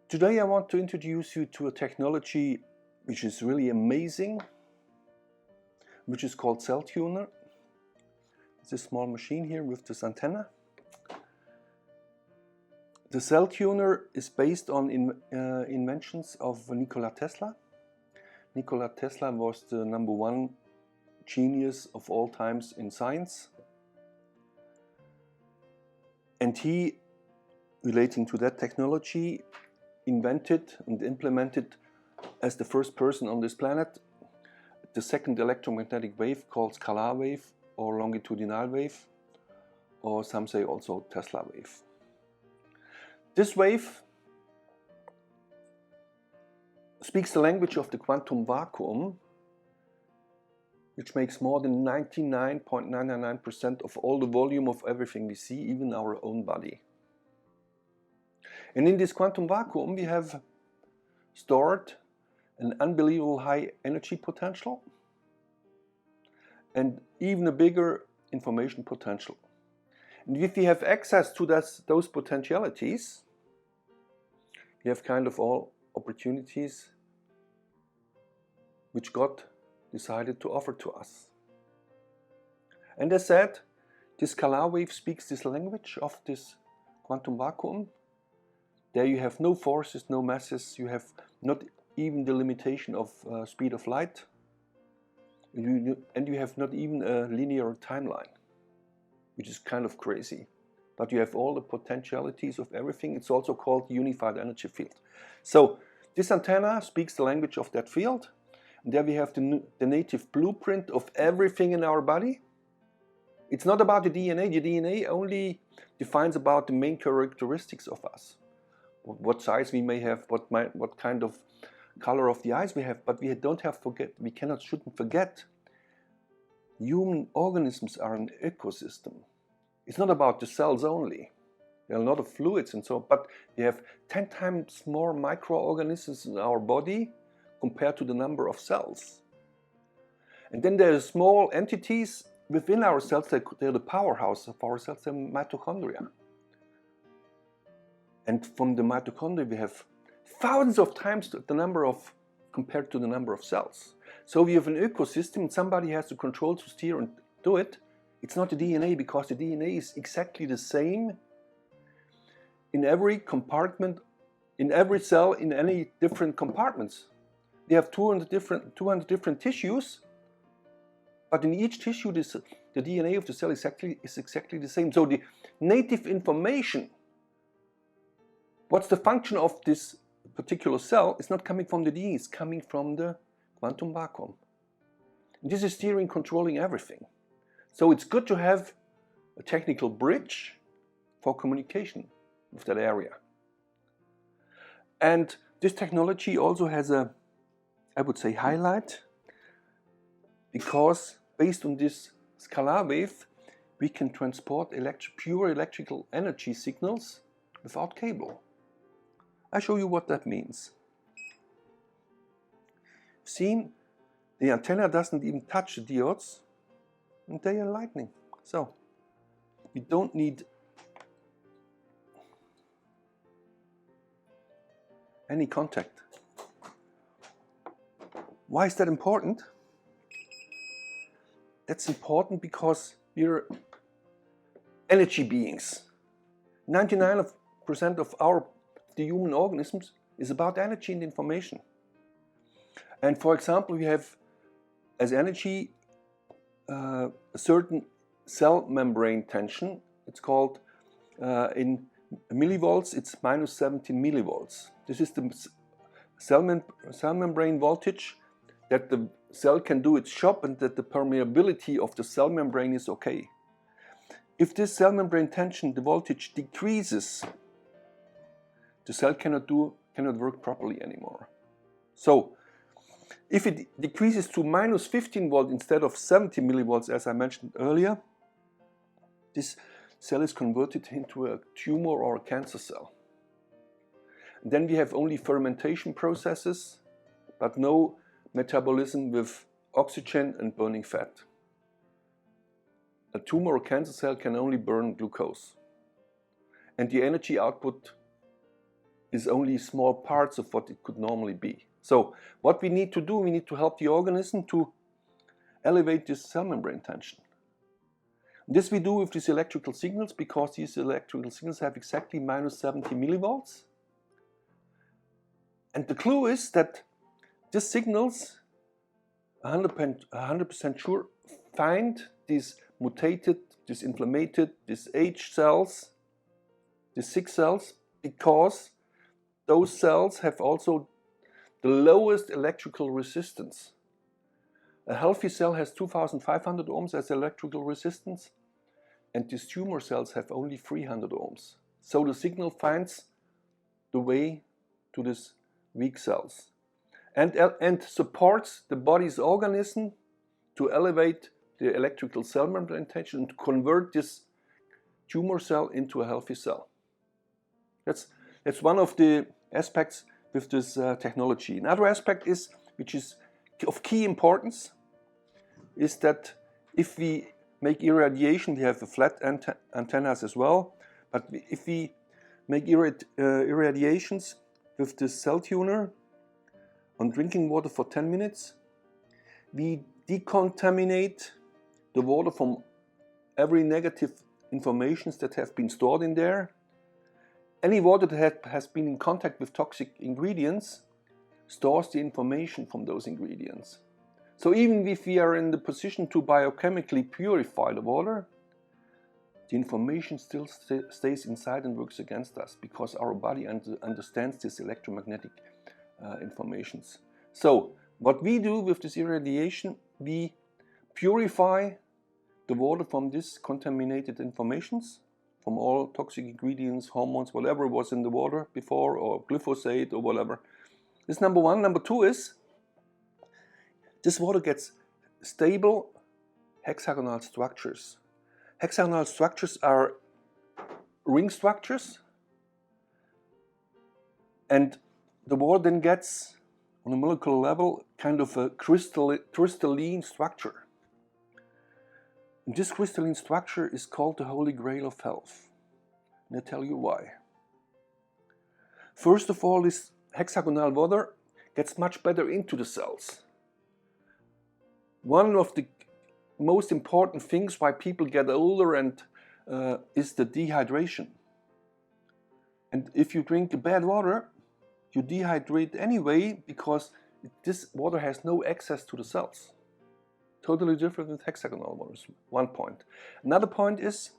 Today I want to introduce you to a technology which is really amazing, which is called Celltuner. It's a small machine here with this antenna. The Celltuner is based on inventions of Nikola Tesla. Nikola Tesla was the #1 genius of all times in science. And he, relating to that technology, invented and implemented as the first person on this planet the second electromagnetic wave called scalar wave or longitudinal wave, or some say also Tesla wave. This wave speaks the language of the quantum vacuum, which makes more than 99.999% of all the volume of everything we see, even our own body. And in this quantum vacuum we have stored an unbelievable high energy potential and even a bigger information potential. And if we have access to those potentialities, we have kind of all opportunities which God decided to offer to us. And as said, this scalar wave speaks this language of this quantum vacuum. There you have no forces, no masses, you have not even the limitation of speed of light, and you have not even a linear timeline, which is kind of crazy. But you have all the potentialities of everything. It's also called unified energy field. So this antenna speaks the language of that field, and there we have the native blueprint of everything in our body. It's not about the DNA. The DNA only defines about the main characteristics of us. What size we may have, what kind of color of the eyes we have, but we shouldn't forget, human organisms are an ecosystem. It's not about the cells only. There are a lot of fluids and so on, but we have 10 times more microorganisms in our body compared to the number of cells. And then there are small entities within our cells. They're the powerhouse of our cells, the mitochondria. And from the mitochondria we have thousands of times the number of, compared to the number of cells. So we have an ecosystem and somebody has to control, to steer and do it. It's not the DNA, because the DNA is exactly the same in every compartment, in every cell, in any different compartments. We have 200 different tissues, but in each tissue the DNA of the cell is exactly the same. So the native information, what's the function of this particular cell, is not coming from the DNA, it's coming from the quantum vacuum. And this is steering, controlling everything. So it's good to have a technical bridge for communication with that area. And this technology also has a, I would say, highlight, because based on this scalar wave we can transport pure electrical energy signals without cable. I show you what that means. See, the antenna doesn't even touch the diodes, and they are lightning. So we don't need any contact. Why is that important? That's important because we're energy beings. 99% of the human organisms is about energy and information. And for example, we have as energy a certain cell membrane tension. It's called, in millivolts, it's minus 17 millivolts. This is the cell membrane voltage, that the cell can do its job and that the permeability of the cell membrane is okay. If this cell membrane tension, the voltage decreases, the cell cannot work properly anymore. So if it decreases to minus 15 volt instead of 70 millivolts, as I mentioned earlier, this cell is converted into a tumor or a cancer cell. And then we have only fermentation processes, but no metabolism with oxygen and burning fat. A tumor or cancer cell can only burn glucose. And the energy output is only small parts of what it could normally be. So what we need to do, we need to help the organism to elevate this cell membrane tension. This we do with these electrical signals, because these electrical signals have exactly minus 70 millivolts. And the clue is that these signals, 100% sure, find these mutated, these inflamed, these H cells, these sick cells, because those cells have also the lowest electrical resistance. A healthy cell has 2500 ohms as electrical resistance, and these tumor cells have only 300 ohms. So the signal finds the way to these weak cells and supports the body's organism to elevate the electrical cell membrane tension and to convert this tumor cell into a healthy cell. That's one of the aspects with this technology. Another aspect is, which is of key importance, is that if we make irradiation, we have the flat antennas as well, but if we make irradiations with this Celltuner on drinking water for 10 minutes, we decontaminate the water from every negative information that have been stored in there. Any water that has been in contact with toxic ingredients stores the information from those ingredients. So even if we are in the position to biochemically purify the water, the information still stays inside and works against us, because our body understands this electromagnetic informations. So what we do with this irradiation, we purify the water from this contaminated informations, from all toxic ingredients, hormones, whatever was in the water before, or glyphosate or whatever. This is number one. Number two is, this water gets stable hexagonal structures. Hexagonal structures are ring structures, and the water then gets, on a molecular level, kind of a crystalline structure. And this crystalline structure is called the Holy Grail of health. And I tell you why. First of all, this hexagonal water gets much better into the cells. One of the most important things why people get older and is the dehydration. And if you drink bad water, you dehydrate anyway, because this water has no access to the cells. Totally different with hexagonal waters, one point. Another point is,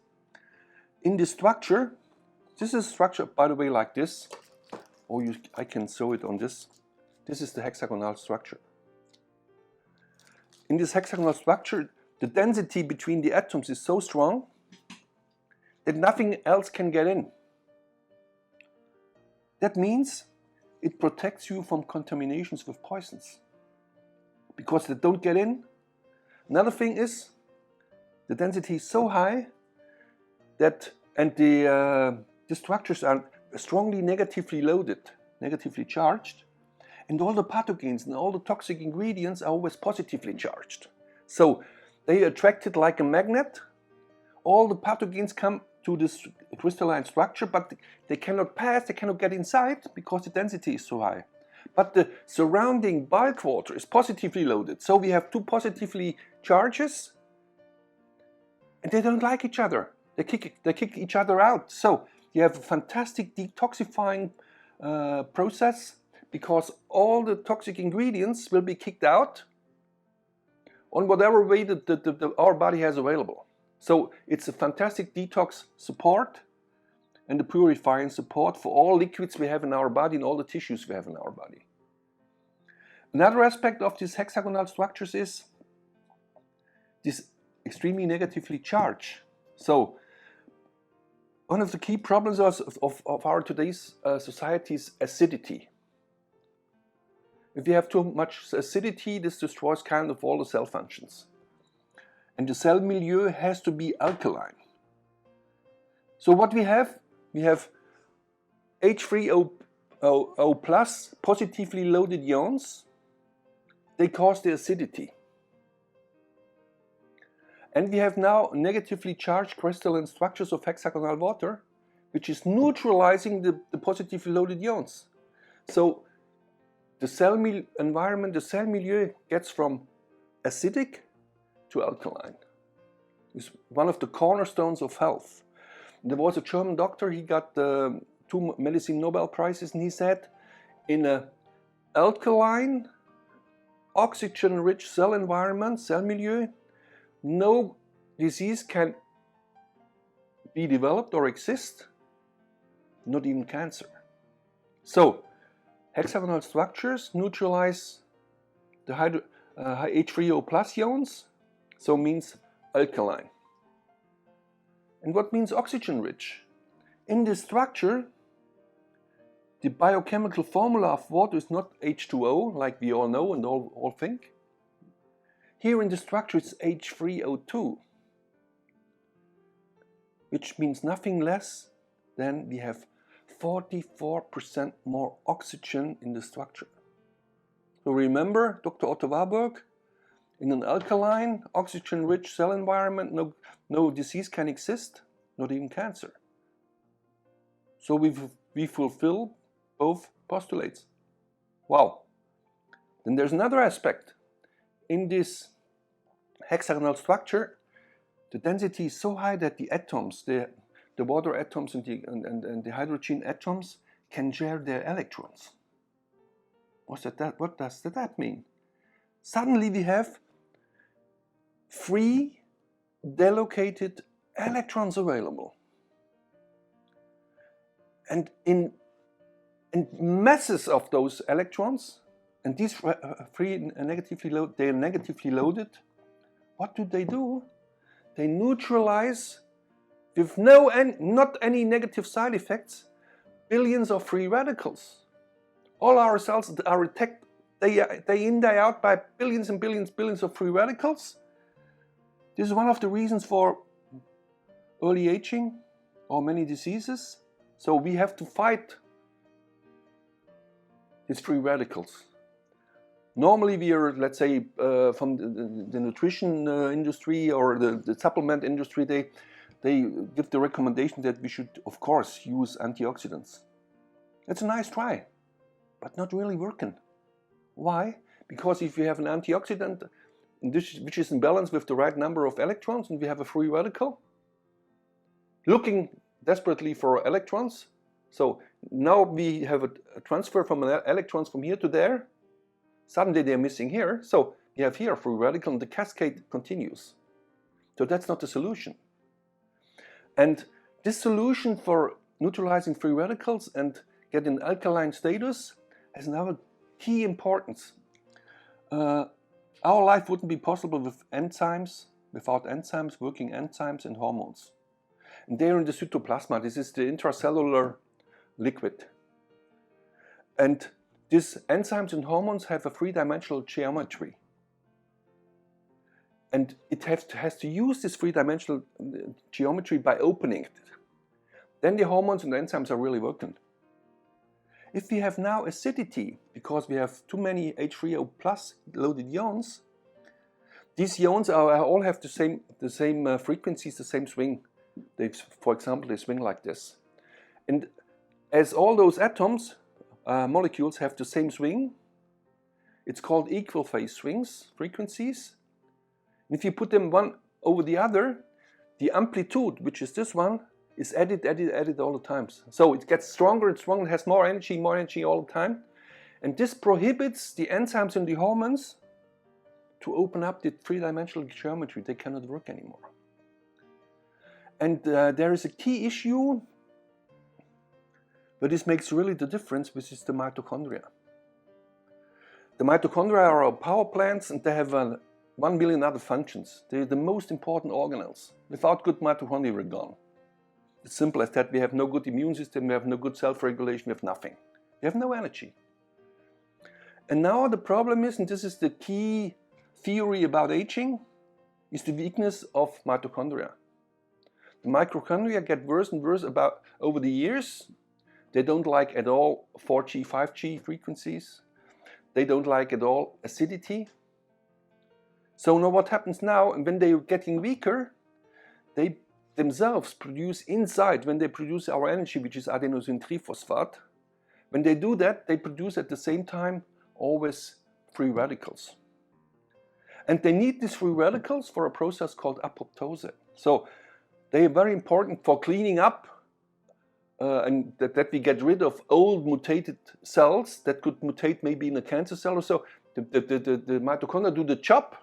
in the structure, this is structured, by the way, like this, or I can show it on this. This is the hexagonal structure. In this hexagonal structure, the density between the atoms is so strong that nothing else can get in. That means it protects you from contaminations with poisons, because they don't get in. Another thing is, the density is so high that, and the structures are strongly negatively loaded, negatively charged, and all the pathogens and all the toxic ingredients are always positively charged. So they are attracted like a magnet. All the pathogens come to this crystalline structure, but they cannot pass, they cannot get inside, because the density is so high. But the surrounding bulk water is positively loaded. So we have two positively charges, and they don't like each other. They kick each other out. So you have a fantastic detoxifying process, because all the toxic ingredients will be kicked out on whatever way that our body has available. So it's a fantastic detox support and a purifying support for all liquids we have in our body and all the tissues we have in our body. Another aspect of these hexagonal structures is this extremely negatively charged. So one of the key problems of our today's society is acidity. If you have too much acidity, this destroys kind of all the cell functions. And the cell milieu has to be alkaline. So what we have H3O plus positively loaded ions. They cause the acidity. And we have now negatively charged crystalline structures of hexagonal water, which is neutralizing the positively loaded ions. So the cell environment, the cell milieu gets from acidic to alkaline. It's one of the cornerstones of health. There was a German doctor, he got 2 medicine Nobel Prizes, and he said, in an alkaline, oxygen-rich cell environment, cell milieu, no disease can be developed or exist, not even cancer. So, hexagonal structures neutralize the H3O plus ions, so means alkaline. And what means oxygen-rich? In this structure, the biochemical formula of water is not H2O, like we all know and all think. Here in the structure it's H3O2, which means nothing less than we have 44% more oxygen in the structure. So remember Dr. Otto Warburg, in an alkaline, oxygen-rich cell environment, no disease can exist, not even cancer. So we fulfill both postulates. Wow. Then there's another aspect. In this hexagonal structure, the density is so high that the atoms, the water atoms and the hydrogen atoms can share their electrons. What does that mean? Suddenly we have free delocated electrons available. And in masses of those electrons, and these free negatively loaded, they are negatively loaded. What do? They neutralize with not any negative side effects, billions of free radicals. All our cells are attacked day in, day out by billions and billions of free radicals. This is one of the reasons for early aging or many diseases. So we have to fight these free radicals. Normally we are, let's say, from the nutrition industry or the supplement industry, they give the recommendation that we should, of course, use antioxidants. It's a nice try, but not really working. Why? Because if you have an antioxidant which is in balance with the right number of electrons and we have a free radical, looking desperately for electrons, so now we have a transfer from electrons from here to there, suddenly they're missing here, so you have here a free radical and the cascade continues. So that's not the solution. And this solution for neutralizing free radicals and getting alkaline status has another key importance. Our life wouldn't be possible without enzymes, working enzymes and hormones. And they're in the cytoplasma. This is the intracellular liquid. And these enzymes and hormones have a three-dimensional geometry. And it has to use this three-dimensional geometry by opening it. Then the hormones and the enzymes are really working. If we have now acidity, because we have too many H3O plus loaded ions, these ions all have the same frequencies, the same swing. For example, they swing like this. And as all those atoms, molecules have the same swing, it's called equal phase swings, frequencies. And if you put them one over the other, the amplitude, which is this one, is added all the time. So it gets stronger and stronger, it has more energy all the time. And this prohibits the enzymes and the hormones to open up the three-dimensional geometry. They cannot work anymore. And there is a key issue, but this makes really the difference, which is the mitochondria. The mitochondria are our power plants, and they have 1 billion other functions. They're the most important organelles. Without good mitochondria, we're gone. It's simple as that. We have no good immune system, we have no good self-regulation, we have nothing. We have no energy. And now the problem is, and this is the key theory about aging, is the weakness of mitochondria. The mitochondria get worse and worse over the years. They don't like at all 4G, 5G frequencies. They don't like at all acidity. So now what happens now, and when they're getting weaker, they themselves produce inside, when they produce our energy, which is adenosine triphosphate, when they do that, they produce at the same time always free radicals. And they need these free radicals for a process called apoptose. So they are very important for cleaning up and that we get rid of old mutated cells that could mutate maybe in a cancer cell or so. The mitochondria do the job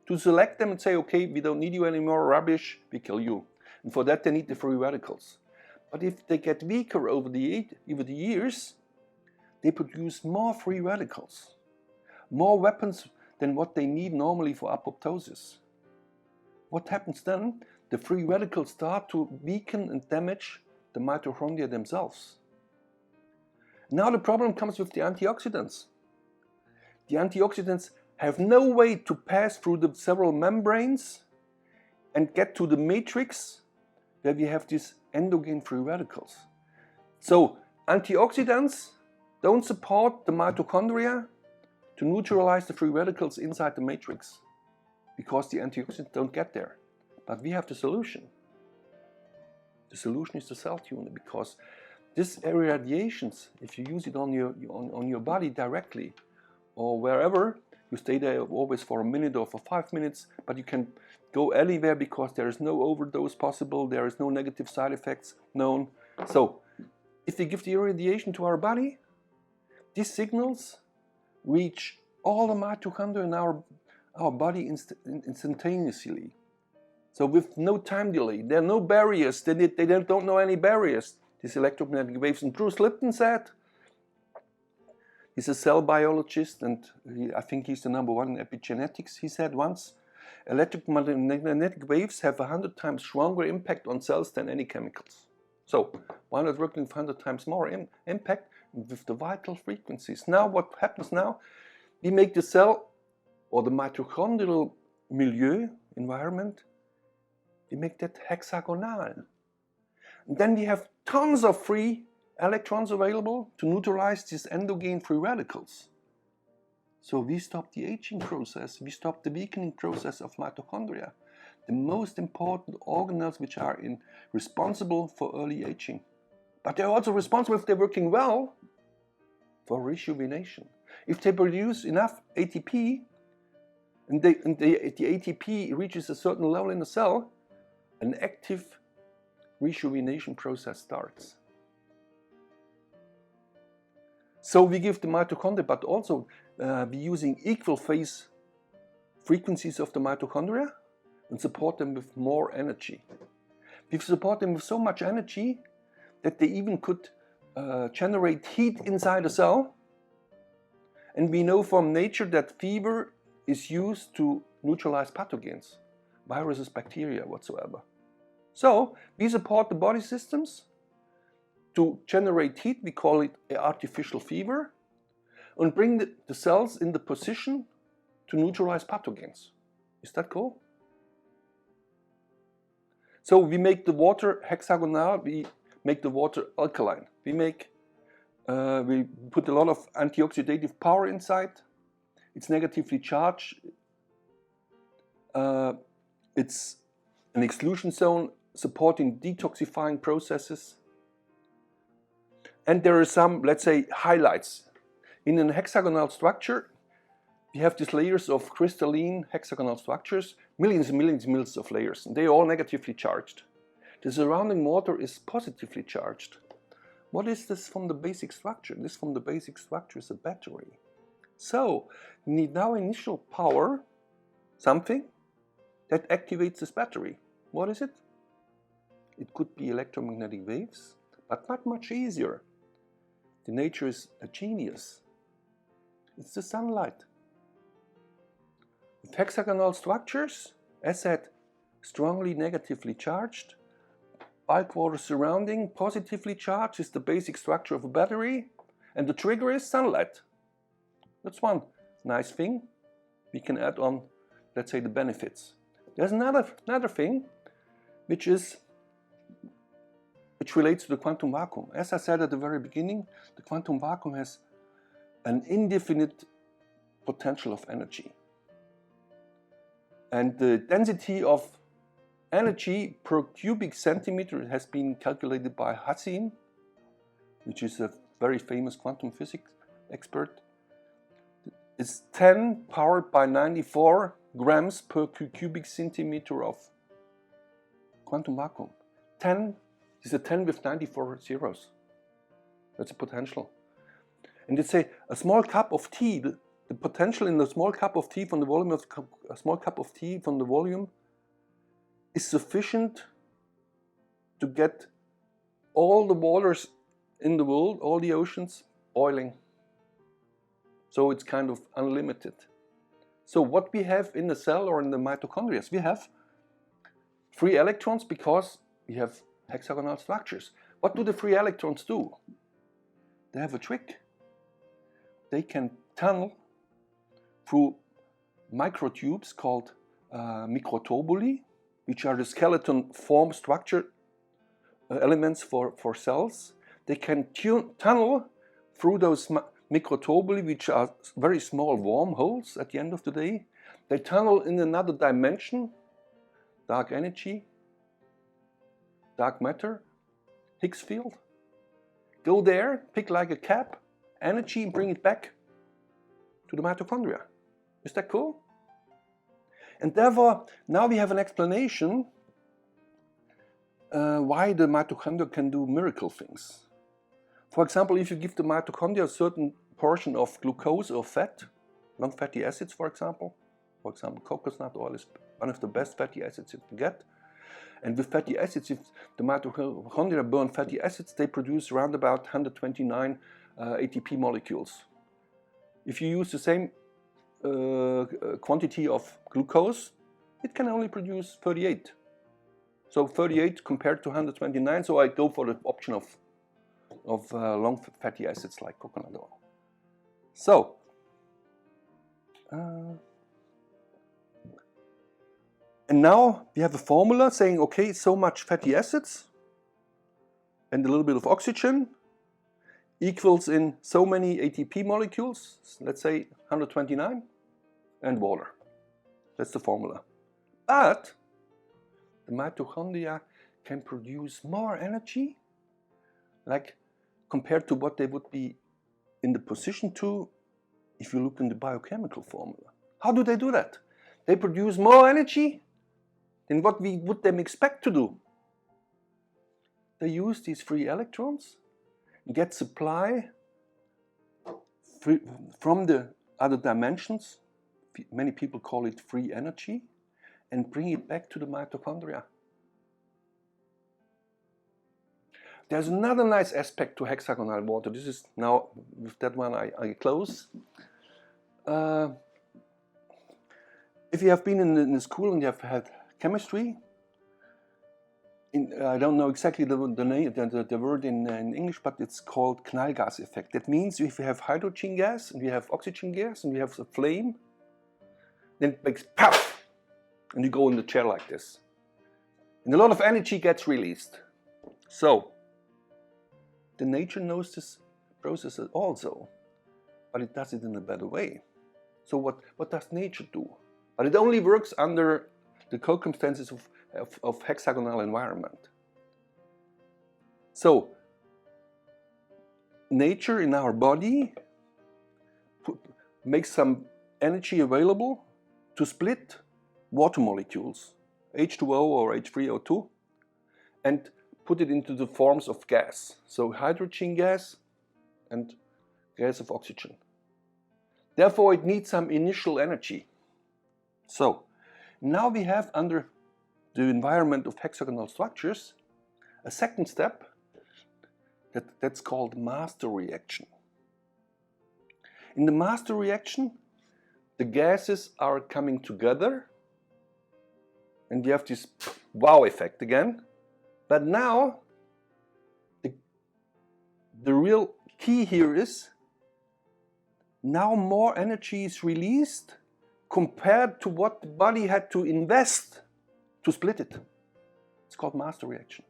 to select them and say, okay, we don't need you anymore, rubbish, we kill you. And for that they need the free radicals. But if they get weaker over the years, they produce more free radicals, more weapons than what they need normally for apoptosis. What happens then? The free radicals start to weaken and damage the mitochondria themselves. Now the problem comes with the antioxidants. The antioxidants have no way to pass through the several membranes and get to the matrix where we have these endogenous free radicals. So antioxidants don't support the mitochondria to neutralize the free radicals inside the matrix because the antioxidants don't get there. But we have the solution. The solution is the Celltuner, because this irradiations, if you use it on your body directly or wherever, you stay there always for a minute or for 5 minutes, but you can go anywhere because there is no overdose possible, there is no negative side effects known. So if we give the irradiation to our body, these signals reach all the mitochondria in our body instantaneously. So with no time delay, there are no barriers, they don't know any barriers, these electromagnetic waves. And Bruce Lipton said, he's a cell biologist and I think he's the #1 in epigenetics, he said once, electromagnetic waves have 100 times stronger impact on cells than any chemicals. So why not working with 100 times more impact with the vital frequencies? Now what happens now? We make the cell or the mitochondrial milieu, environment, we make that hexagonal. And then we have tons of free electrons available to neutralize these endogenous free radicals. So we stop the aging process, we stop the weakening process of mitochondria, the most important organelles which are responsible for early aging. But they're also responsible, if they're working well, for rejuvenation. If they produce enough ATP, and the ATP reaches a certain level in the cell, an active rejuvenation process starts. So we give the mitochondria, but also we're using equal phase frequencies of the mitochondria and support them with more energy. We support them with so much energy that they even could generate heat inside a cell. And we know from nature that fever is used to neutralize pathogens, viruses, bacteria, whatsoever. So we support the body systems to generate heat, we call it artificial fever, and bring the cells in the position to neutralize pathogens. Is that cool? So we make the water hexagonal, we make the water alkaline. We put a lot of antioxidative power inside. It's negatively charged. It's an exclusion zone supporting detoxifying processes. And there are some, let's say, highlights. In a hexagonal structure, we have these layers of crystalline hexagonal structures, millions and millions and millions of layers, and they are all negatively charged. The surrounding water is positively charged. What is this from the basic structure? This from the basic structure is a battery. So, we need now initial power, something that activates this battery. What is it? It could be electromagnetic waves, but not much easier. The nature is a genius. It's the sunlight. With hexagonal structures, as said, strongly negatively charged, bulk water surrounding, positively charged, is the basic structure of a battery, and the trigger is sunlight. That's one nice thing we can add on, let's say, the benefits. There's another thing which relates to the quantum vacuum. As I said at the very beginning, the quantum vacuum has an indefinite potential of energy. And the density of energy per cubic centimeter has been calculated by Hassin, which is a very famous quantum physics expert. It's 10 powered by 94 grams per cubic centimeter of quantum vacuum. 10 is a 10 with 94 zeros. That's a potential. And they say a small cup of tea, the potential in a small cup of tea from the volume of a small cup of tea from the volume is sufficient to get all the waters in the world, all the oceans, boiling. So it's kind of unlimited. So what we have in the cell or in the mitochondria, we have free electrons because we have hexagonal structures. What do the free electrons do? They have a trick. They can tunnel through microtubes called microtubuli, which are the skeleton form structure elements for cells. They can tunnel through those microtubuli, which are very small wormholes at the end of the day. They tunnel in another dimension, dark energy, dark matter, Higgs field. Go there, pick like a cap, energy, and bring it back to the mitochondria. Is that cool? And therefore, now we have an explanation why the mitochondria can do miracle things. For example, if you give the mitochondria a certain portion of glucose or fat, long fatty acids for example coconut oil is one of the best fatty acids you can get. And with fatty acids, if the mitochondria burn fatty acids, they produce around about 129 ATP molecules. If you use the same quantity of glucose, it can only produce 38. So 38 compared to 129, so I go for the option of long fatty acids like coconut oil. So, and now we have a formula saying, okay, so much fatty acids and a little bit of oxygen equals in so many ATP molecules, let's say 129, and water. That's the formula. But the mitochondria can produce more energy, like compared to what they would be in the position to if you look in the biochemical formula. How do they do that? They produce more energy than what we would them expect to do. They use these free electrons, get supply from the other dimensions, many people call it free energy, and bring it back to the mitochondria. There's another nice aspect to hexagonal water. This is now, with that one I close. If you have been in the school and you have had chemistry, I don't know exactly the word in English, but it's called Knallgas effect. That means if you have hydrogen gas and we have oxygen gas and we have a flame, then it makes puff, and you go in the chair like this. And a lot of energy gets released. So, the nature knows this process also, but it does it in a better way. So what does nature do? But it only works under the circumstances of hexagonal environment. So, nature in our body makes some energy available to split water molecules, H2O or H3O2, and put it into the forms of gas. So hydrogen gas and gas of oxygen. Therefore, it needs some initial energy. So, now we have under the environment of hexagonal structures a second step that's called master reaction. In the master reaction, the gases are coming together and you have this wow effect again. But now, the real key here is, now more energy is released compared to what the body had to invest to split it. It's called master reaction.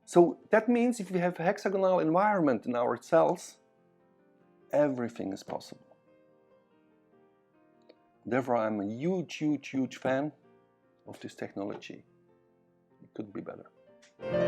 So that means if we have a hexagonal environment in our cells, everything is possible. Therefore, I'm a huge fan of this technology. It couldn't be better.